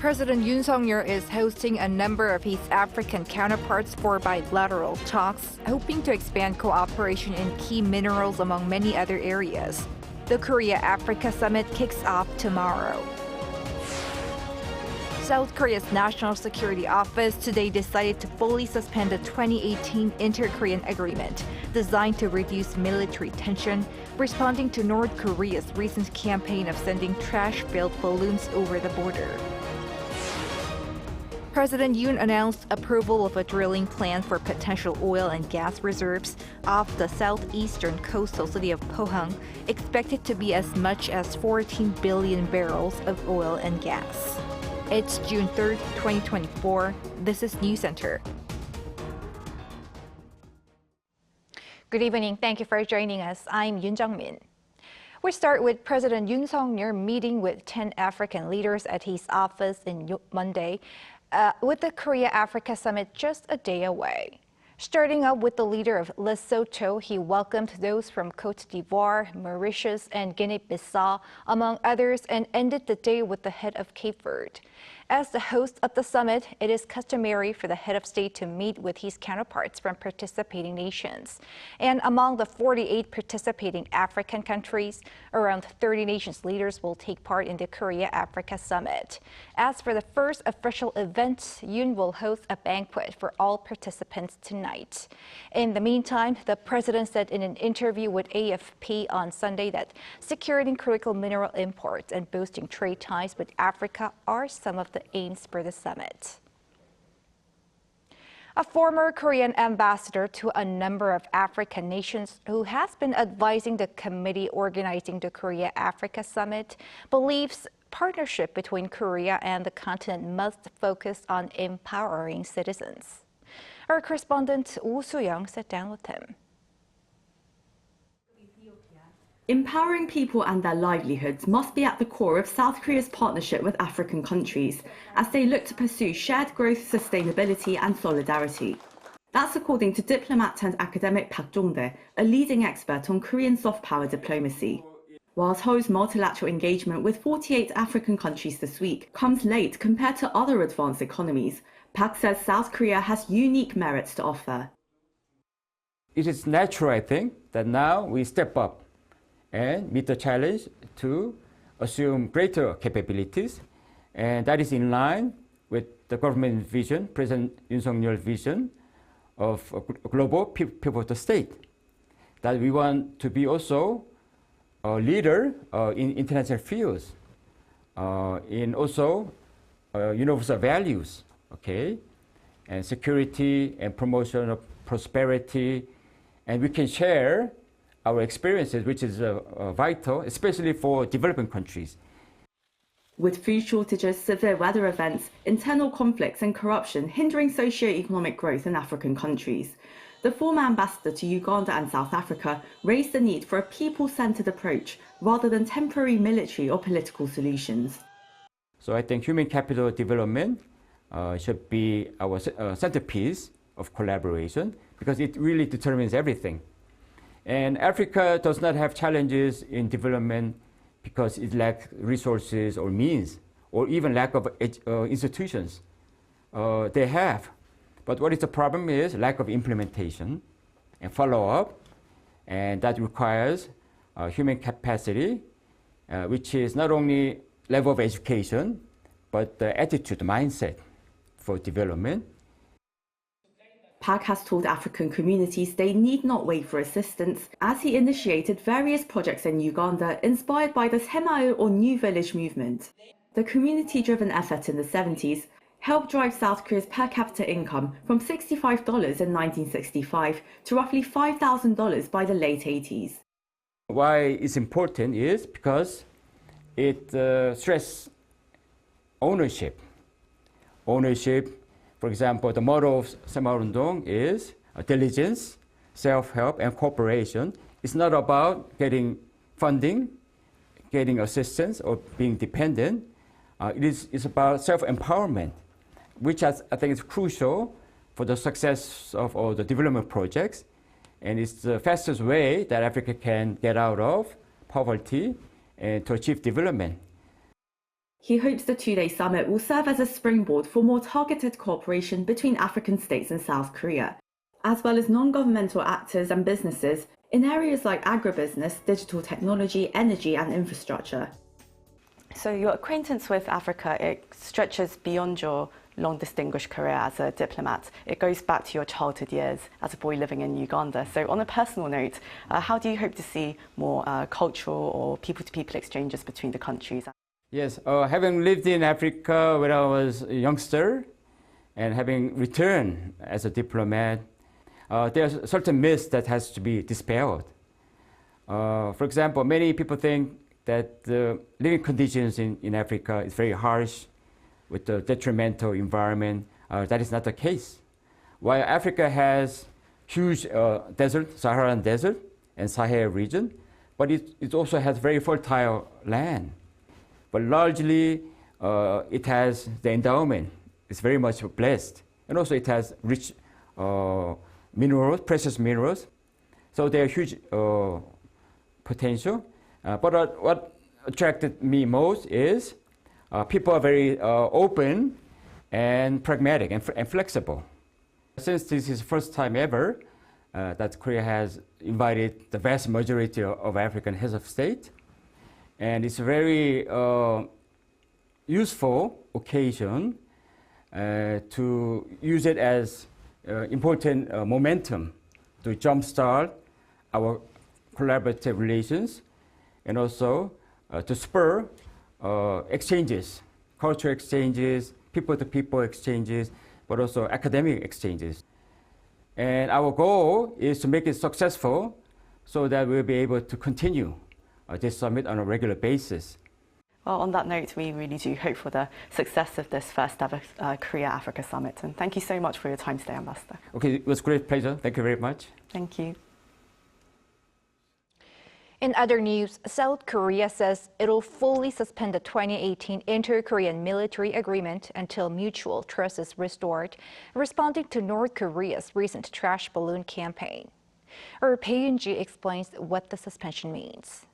President Yoon Suk-yeol is hosting a number of his African counterparts for bilateral talks, hoping to expand cooperation in key minerals among many other areas. The Korea-Africa Summit kicks off tomorrow. South Korea's National Security Office today decided to fully suspend the 2018 Inter-Korean Agreement, designed to reduce military tension, responding to North Korea's recent campaign of sending trash-filled balloons over the border. President Yoon announced approval of a drilling plan for potential oil and gas reserves off the southeastern coastal city of Pohang, expected to be as much as 14 billion barrels of oil and gas. It's June 3rd, 2024. This is Newscenter. Good evening. Thank you for joining us. I'm Yoon Jung-min. We start with President Yoon Suk-yeol meeting with 10 African leaders at his office on Monday, with the Korea-Africa Summit just a day away. Starting up with the leader of Lesotho, he welcomed those from Côte d'Ivoire, Mauritius, and Guinea-Bissau, among others, and ended the day with the head of Cape Verde. As the host of the summit, it is customary for the head of state to meet with his counterparts from participating nations. And among the 48 participating African countries, around 30 nations leaders will take part in the Korea-Africa Summit. As for the first official event, Yoon will host a banquet for all participants tonight. In the meantime, the president said in an interview with AFP on Sunday that securing critical mineral imports and boosting trade ties with Africa are some of the aims for the summit. A former Korean ambassador to a number of African nations who has been advising the committee organizing the Korea-Africa Summit believes partnership between Korea and the continent must focus on empowering citizens. Our correspondent Oh Soo-young sat down with him. Empowering people and their livelihoods must be at the core of South Korea's partnership with African countries as they look to pursue shared growth, sustainability and solidarity. That's according to diplomat turned academic Park Jong-dae, a leading expert on Korean soft power diplomacy. While Seoul's multilateral engagement with 48 African countries this week comes late compared to other advanced economies, Park says South Korea has unique merits to offer. It is natural, I think, that now we step up and meet the challenge to assume greater capabilities. And that is in line with the government vision, President Yoon Suk-yeol's vision of a global pivotal state. That we want to be also a leader in international fields, in also universal values, okay? And security and promotion of prosperity. And we can share our experiences, which is vital, especially for developing countries. With food shortages, severe weather events, internal conflicts and corruption hindering socio-economic growth in African countries, the former ambassador to Uganda and South Africa raised the need for a people-centered approach rather than temporary military or political solutions. So I think human capital development should be our centerpiece of collaboration because it really determines everything. And Africa does not have challenges in development because it lacks resources or means, or even lack of institutions. They have. But what is the problem is lack of implementation and follow-up, and that requires human capacity, which is not only level of education, but the attitude, mindset for development. Park has told African communities they need not wait for assistance as he initiated various projects in Uganda inspired by the Semao or New Village movement. The community-driven effort in the 70s helped drive South Korea's per capita income from $65 in 1965 to roughly $5,000 by the late 80s. Why it's important is because it stresses ownership. For example, the motto of Semao-Rundong is diligence, self-help, and cooperation. It's not about getting funding, getting assistance, or being dependent. It's about self-empowerment, which I think is crucial for the success of all the development projects. And it's the fastest way that Africa can get out of poverty and to achieve development. He hopes the two-day summit will serve as a springboard for more targeted cooperation between African states and South Korea, as well as non-governmental actors and businesses in areas like agribusiness, digital technology, energy and infrastructure. So your acquaintance with Africa, it stretches beyond your long distinguished career as a diplomat. It goes back to your childhood years as a boy living in Uganda. So on a personal note, how do you hope to see more cultural or people-to-people exchanges between the countries? Yes, having lived in Africa when I was a youngster and having returned as a diplomat, there are certain myths that has to be dispelled. For example, many people think that the living conditions in Africa is very harsh with the detrimental environment. That is not the case. While Africa has huge desert, Saharan desert and Sahel region, but it also has very fertile land. But largely, it has the endowment. It's very much blessed. And also it has rich minerals, precious minerals. So there are huge potential. But what attracted me most is people are very open and pragmatic and flexible. Since this is the first time ever that Korea has invited the vast majority of African heads of state, and it's a very useful occasion to use it as important momentum to jumpstart our collaborative relations and also to spur exchanges, cultural exchanges, people-to-people exchanges, but also academic exchanges. And our goal is to make it successful so that we'll be able to continue this summit on a regular basis. Well, on that note, we really do hope for the success of this first ever Korea-Africa summit. And thank you so much for your time today, Ambassador. Okay, it was a great pleasure. Thank you very much. Thank you. In other news, South Korea says it'll fully suspend the 2018 Inter-Korean military agreement until mutual trust is restored, responding to North Korea's recent trash balloon campaign. Our Pei Yun-ji explains what the suspension means.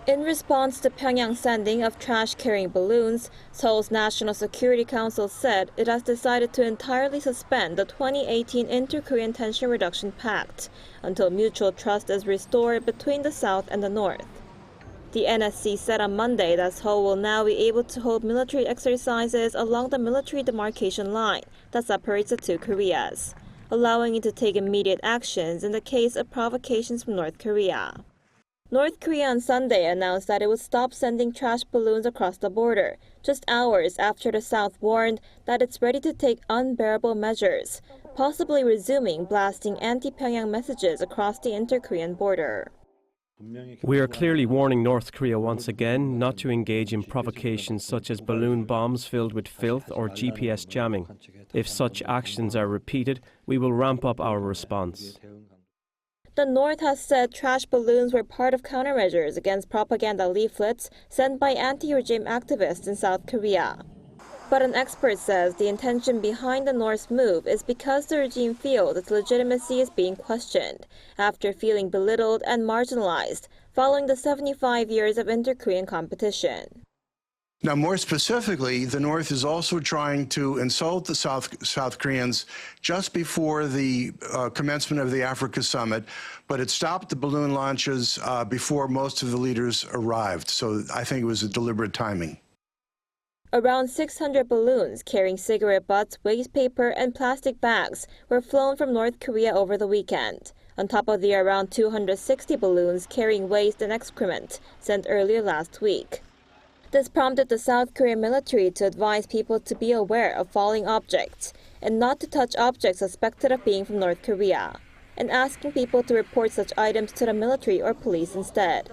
In response to Pyongyang's sending of trash-carrying balloons, Seoul's National Security Council said it has decided to entirely suspend the 2018 Inter-Korean Tension Reduction Pact until mutual trust is restored between the South and the North. The NSC said on Monday that Seoul will now be able to hold military exercises along the military demarcation line that separates the two Koreas, allowing it to take immediate actions in the case of provocations from North Korea. North Korea on Sunday announced that it would stop sending trash balloons across the border, just hours after the South warned that it's ready to take unbearable measures, possibly resuming blasting anti-Pyongyang messages across the inter-Korean border. We are clearly warning North Korea once again not to engage in provocations such as balloon bombs filled with filth or GPS jamming. If such actions are repeated, we will ramp up our response. The North has said trash balloons were part of countermeasures against propaganda leaflets sent by anti-regime activists in South Korea. But an expert says the intention behind the North's move is because the regime feels its legitimacy is being questioned after feeling belittled and marginalized following the 75 years of inter-Korean competition. Now, more specifically, the North is also trying to insult the South Koreans just before the commencement of the Africa Summit, but it stopped the balloon launches before most of the leaders arrived. So I think it was a deliberate timing. Around 600 balloons carrying cigarette butts, waste paper, and plastic bags were flown from North Korea over the weekend, on top of the around 260 balloons carrying waste and excrement sent earlier last week. This prompted the South Korean military to advise people to be aware of falling objects and not to touch objects suspected of being from North Korea, and asking people to report such items to the military or police instead.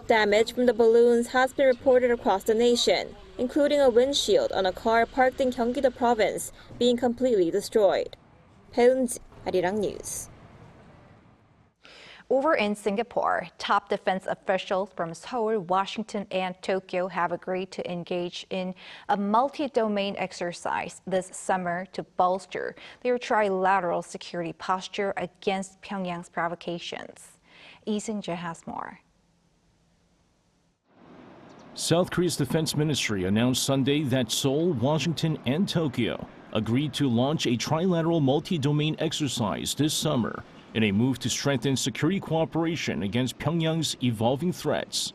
Damage from the balloons has been reported across the nation, including a windshield on a car parked in Gyeonggi-do province being completely destroyed. Arirang News. Over in Singapore, top defense officials from Seoul, Washington, and Tokyo have agreed to engage in a multi-domain exercise this summer to bolster their trilateral security posture against Pyongyang's provocations. Lee Seung-jae has more. South Korea's defense ministry announced Sunday that Seoul, Washington, and Tokyo agreed to launch a trilateral multi-domain exercise this summer in a move to strengthen security cooperation against Pyongyang's evolving threats.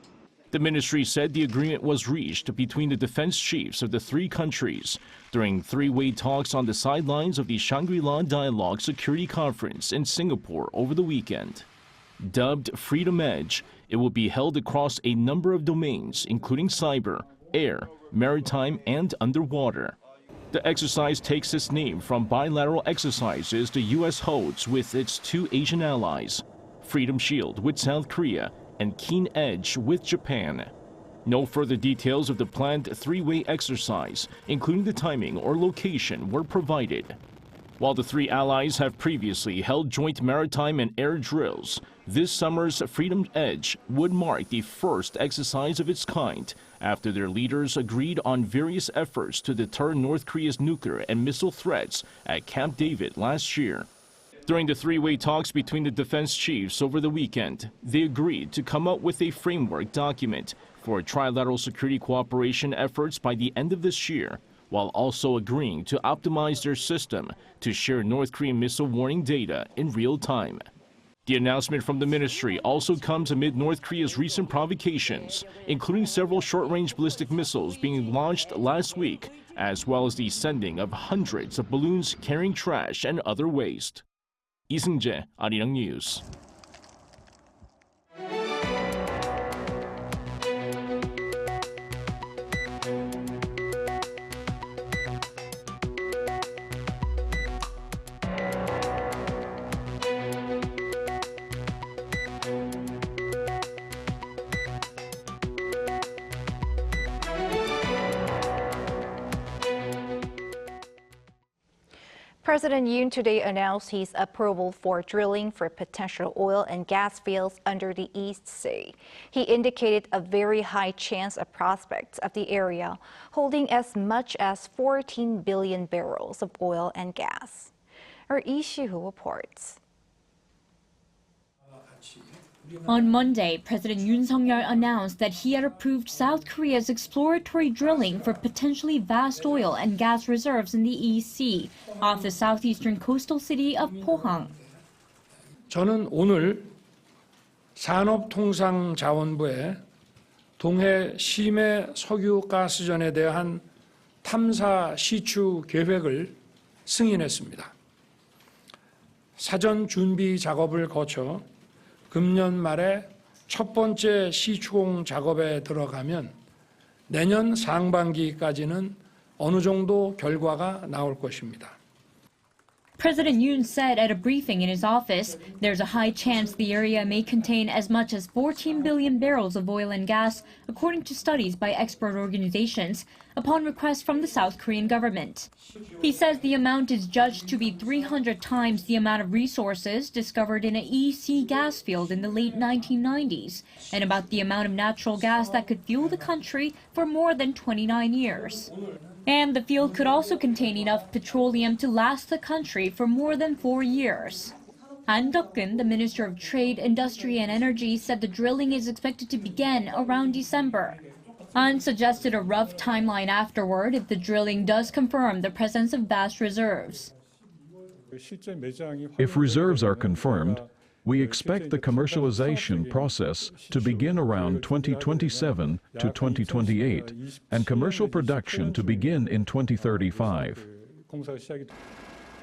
The ministry said the agreement was reached between the defense chiefs of the three countries during three-way talks on the sidelines of the Shangri-La Dialogue Security Conference in Singapore over the weekend. Dubbed Freedom Edge, it will be held across a number of domains, including cyber, air, maritime, and underwater. The exercise takes its name from bilateral exercises the U.S. holds with its two Asian allies, Freedom Shield with South Korea and Keen Edge with Japan. No further details of the planned three-way exercise, including the timing or location, were provided. While the three allies have previously held joint maritime and air drills, this summer's Freedom Edge would mark the first exercise of its kind after their leaders agreed on various efforts to deter North Korea's nuclear and missile threats at Camp David last year. During the three-way talks between the defense chiefs over the weekend, they agreed to come up with a framework document for trilateral security cooperation efforts by the end of this year, while also agreeing to optimize their system to share North Korean missile warning data in real time. The announcement from the ministry also comes amid North Korea's recent provocations, including several short-range ballistic missiles being launched last week, as well as the sending of hundreds of balloons carrying trash and other waste. 이승재, Arirang News. President Yoon today announced his approval for drilling for potential oil and gas fields under the East Sea. He indicated a very high chance of prospects of the area holding as much as 14 billion barrels of oil and gas. Our Lee Si-hoo reports. On Monday, President Yoon Suk-yeol announced that he had approved South Korea's exploratory drilling for potentially vast oil and gas reserves in the East Sea off the southeastern coastal city of Pohang. 저는 오늘 산업통상자원부에 동해 심해 석유가스전에 대한 탐사 시추 계획을 승인했습니다. 사전 준비 작업을 거쳐 금년 말에 첫 번째 시추공 작업에 들어가면 내년 상반기까지는 어느 정도 결과가 나올 것입니다. President Yoon said at a briefing in his office, there's a high chance the area may contain as much as 14 billion barrels of oil and gas, according to studies by expert organizations, upon request from the South Korean government. He says the amount is judged to be 300 times the amount of resources discovered in an EC gas field in the late 1990s, and about the amount of natural gas that could fuel the country for more than 29 years. And the field could also contain enough petroleum to last the country for more than 4 years. An Deok-keun, the Minister of Trade, Industry and Energy, said the drilling is expected to begin around December. An suggested a rough timeline afterward if the drilling does confirm the presence of vast reserves. If reserves are confirmed, we expect the commercialization process to begin around 2027 to 2028 and commercial production to begin in 2035.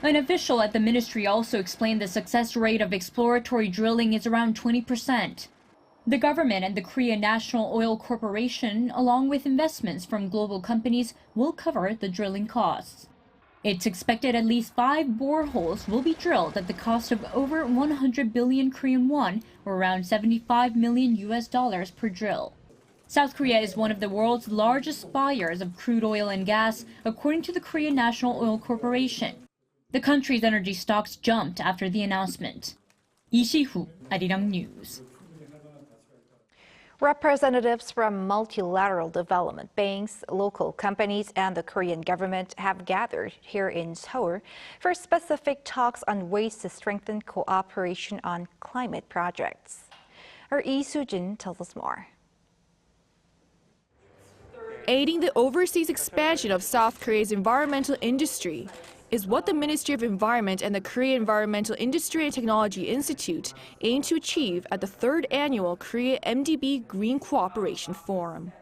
An official at the ministry also explained the success rate of exploratory drilling is around 20%. The government and the Korea National Oil Corporation, along with investments from global companies, will cover the drilling costs. It's expected at least 5 boreholes will be drilled at the cost of over 100 billion Korean won, or around $75 million per drill. South Korea is one of the world's largest buyers of crude oil and gas, according to the Korea National Oil Corporation. The country's energy stocks jumped after the announcement. Lee Si-hoo, Arirang News. Representatives from multilateral development banks, local companies, and the Korean government have gathered here in Seoul for specific talks on ways to strengthen cooperation on climate projects. Our Lee Soo-jin tells us more. Aiding the overseas expansion of South Korea's environmental industry is what the Ministry of Environment and the Korea Environmental Industry and Technology Institute aim to achieve at the 3rd annual Korea-MDB Green Cooperation Forum.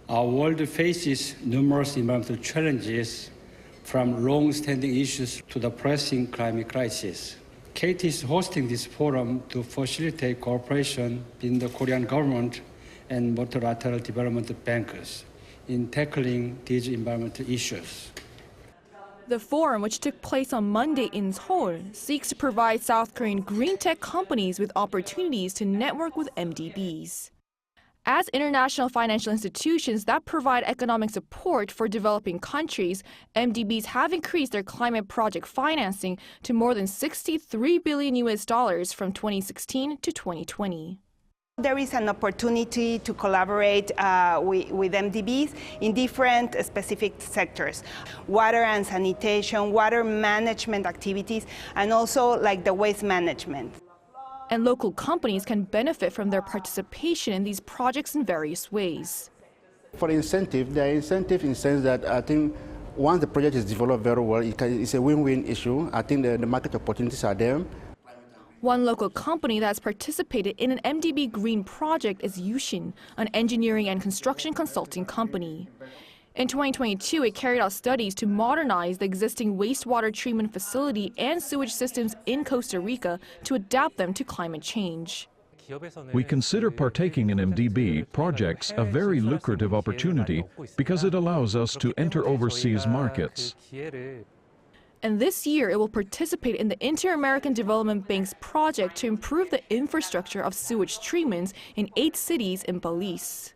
Our world faces numerous environmental challenges, from long-standing issues to the pressing climate crisis. KT is hosting this forum to facilitate cooperation between the Korean government and multilateral development bankers in tackling these environmental issues. The forum, which took place on Monday in Seoul, seeks to provide South Korean green tech companies with opportunities to network with MDBs. As international financial institutions that provide economic support for developing countries, MDBs have increased their climate project financing to more than $63 billion from 2016 to 2020. There is an opportunity to collaborate with MDBs in different specific sectors: water and sanitation, water management activities, and also like the waste management. And local companies can benefit from their participation in these projects in various ways. For incentive, there are incentives in the sense that I think once the project is developed very well, it's a win-win issue. I think the market opportunities are there. One local company that's participated in an MDB Green project is Yoon, an engineering and construction consulting company. In 2022, it carried out studies to modernize the existing wastewater treatment facility and sewage systems in Costa Rica to adapt them to climate change. We consider partaking in MDB projects a very lucrative opportunity because it allows us to enter overseas markets. And this year, it will participate in the Inter-American Development Bank's project to improve the infrastructure of sewage treatments in 8 cities in Belize.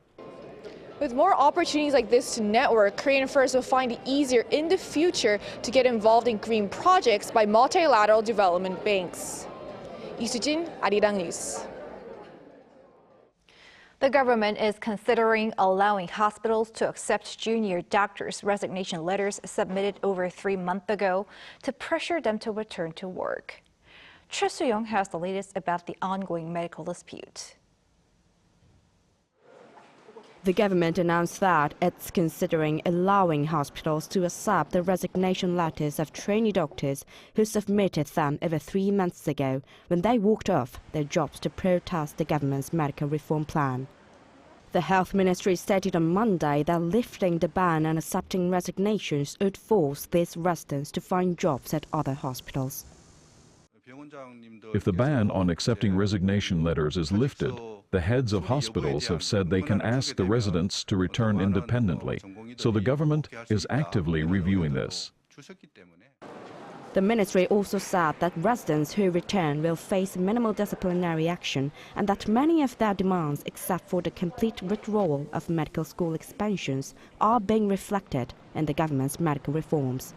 With more opportunities like this to network, Korean firms will find it easier in the future to get involved in green projects by multilateral development banks. 이수진, Arirang News. The government is considering allowing hospitals to accept junior doctors' resignation letters submitted over 3 months ago to pressure them to return to work. Choi Soo-young has the latest about the ongoing medical dispute. The government announced that it's considering allowing hospitals to accept the resignation letters of trainee doctors who submitted them over 3 months ago when they walked off their jobs to protest the government's medical reform plan. The Health Ministry stated on Monday that lifting the ban on accepting resignations would force these residents to find jobs at other hospitals. If the ban on accepting resignation letters is lifted, the heads of hospitals have said they can ask the residents to return independently, so the government is actively reviewing this. The ministry also said that residents who return will face minimal disciplinary action and that many of their demands, except for the complete withdrawal of medical school expansions, are being reflected in the government's medical reforms.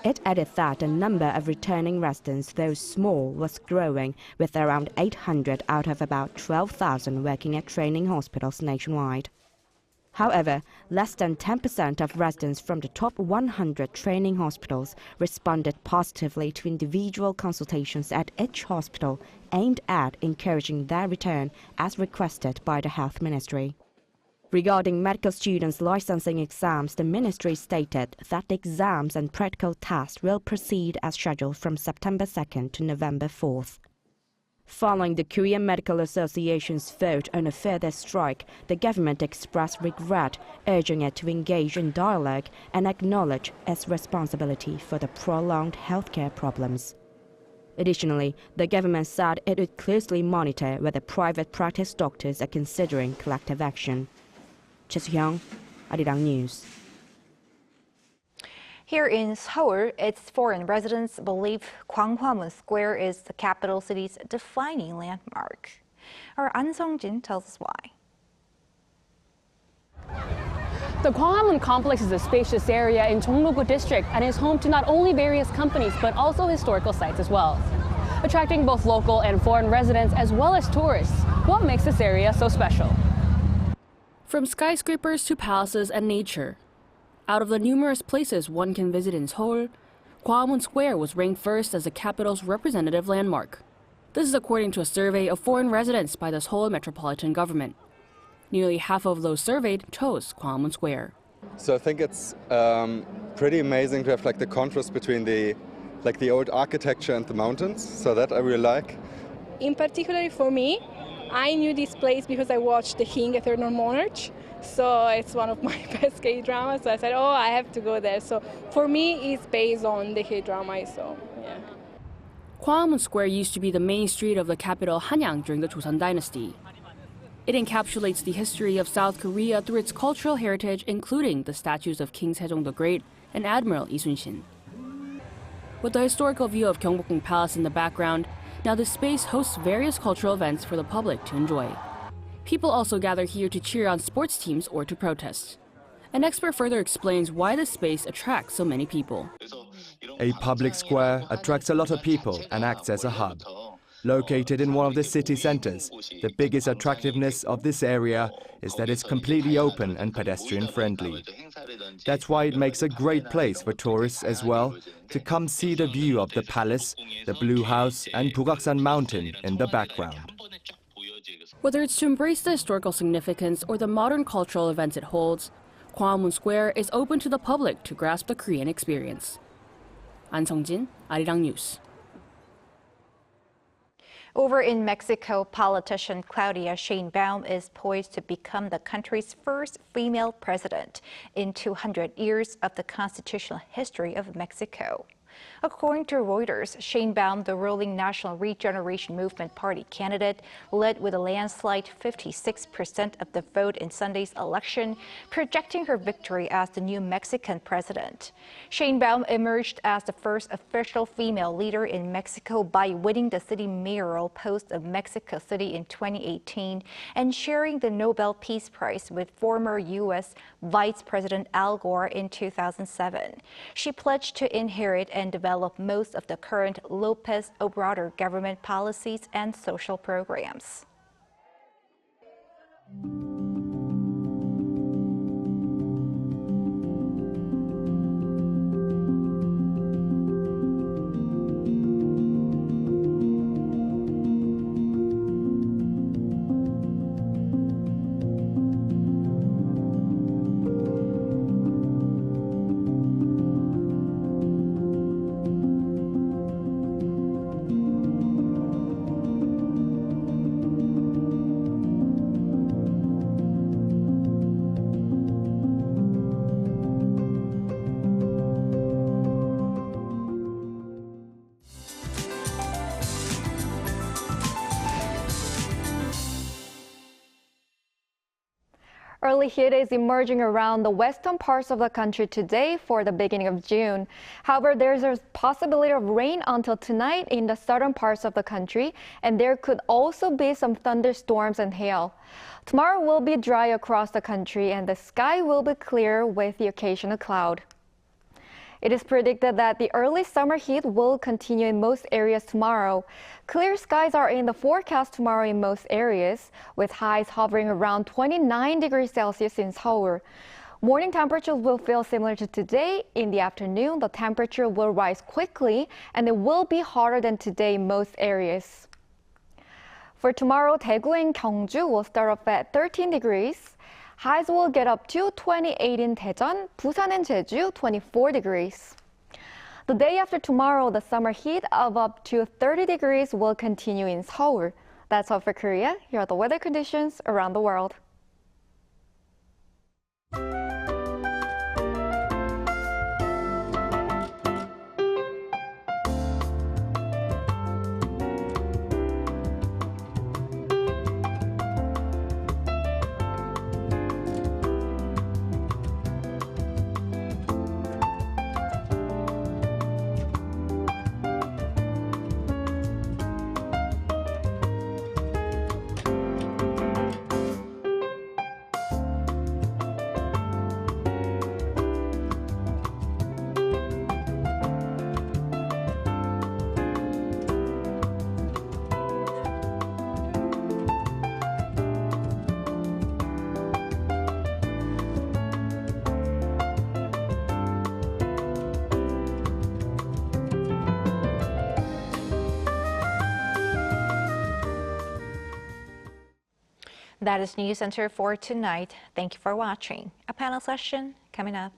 It added that the number of returning residents, though small, was growing, with around 800 out of about 12,000 working at training hospitals nationwide. However, less than 10% of residents from the top 100 training hospitals responded positively to individual consultations at each hospital aimed at encouraging their return as requested by the Health Ministry. Regarding medical students' licensing exams, the ministry stated that the exams and practical tests will proceed as scheduled from September 2nd to November 4th. Following the Korean Medical Association's vote on a further strike, the government expressed regret, urging it to engage in dialogue and acknowledge its responsibility for the prolonged healthcare problems. Additionally, the government said it would closely monitor whether private practice doctors are considering collective action. Choi Soo-young, Arirang News. Here in Seoul, its foreign residents believe Gwanghwamun Square is the capital city's defining landmark. Our An Sung-jin tells us why. The Gwanghwamun complex is a spacious area in Jongno-gu district and is home to not only various companies but also historical sites as well, attracting both local and foreign residents as well as tourists. What makes this area so special? From skyscrapers to palaces and nature, out of the numerous places one can visit in Seoul, Gwanghwamun Square was ranked first as the capital's representative landmark. This is according to a survey of foreign residents by the Seoul Metropolitan Government. Nearly half of those surveyed chose Gwanghwamun Square. So I think it's pretty amazing to have like the contrast between the old architecture and the mountains. So that I really like. In particular for me, I knew this place because I watched The King, Eternal Monarch. So it's one of my best K-dramas. So I said, oh, I have to go there. So for me, it's based on the K-drama. So yeah. Gwanghwamun Square used to be the main street of the capital Hanyang during the Joseon Dynasty. It encapsulates the history of South Korea through its cultural heritage, including the statues of King Sejong the Great and Admiral Lee Sun-shin. With the historical view of Gyeongbokgung Palace in the background, now this space hosts various cultural events for the public to enjoy. People also gather here to cheer on sports teams or to protest. An expert further explains why this space attracts so many people. A public square attracts a lot of people and acts as a hub. Located in one of the city centers, the biggest attractiveness of this area is that it's completely open and pedestrian-friendly. That's why it makes a great place for tourists as well to come see the view of the palace, the Blue House and Bugaksan Mountain in the background. Whether it's to embrace the historical significance or the modern cultural events it holds, Gwanghwamun Square is open to the public to grasp the Korean experience. An Sung-jin, Arirang News. Over in Mexico, politician Claudia Sheinbaum is poised to become the country's first female president in 200 years of the constitutional history of Mexico. According to Reuters, Sheinbaum, the ruling National Regeneration Movement Party candidate, led with a landslide 56% of the vote in Sunday's election, projecting her victory as the new Mexican president. Sheinbaum emerged as the first official female leader in Mexico by winning the city mayoral post of Mexico City in 2018 and sharing the Nobel Peace Prize with former U.S. Vice President Al Gore in 2007. She pledged to inherit and develop most of the current López Obrador government policies and social programs. Early heat is emerging around the western parts of the country today for the beginning of June. However, there's a possibility of rain until tonight in the southern parts of the country, and there could also be some thunderstorms and hail. Tomorrow will be dry across the country, and the sky will be clear with the occasional cloud. It is predicted that the early summer heat will continue in most areas tomorrow. Clear skies are in the forecast tomorrow in most areas, with highs hovering around 29 degrees Celsius in Seoul. Morning temperatures will feel similar to today. In the afternoon, the temperature will rise quickly, and it will be hotter than today in most areas. For tomorrow, Daegu and Gyeongju will start off at 13 degrees. Highs will get up to 28 in Daejeon, Busan and Jeju, 24 degrees. The day after tomorrow, the summer heat of up to 30 degrees will continue in Seoul. That's all for Korea. Here are the weather conditions around the world. That is Newscenter for tonight. Thank you for watching. A panel session coming up.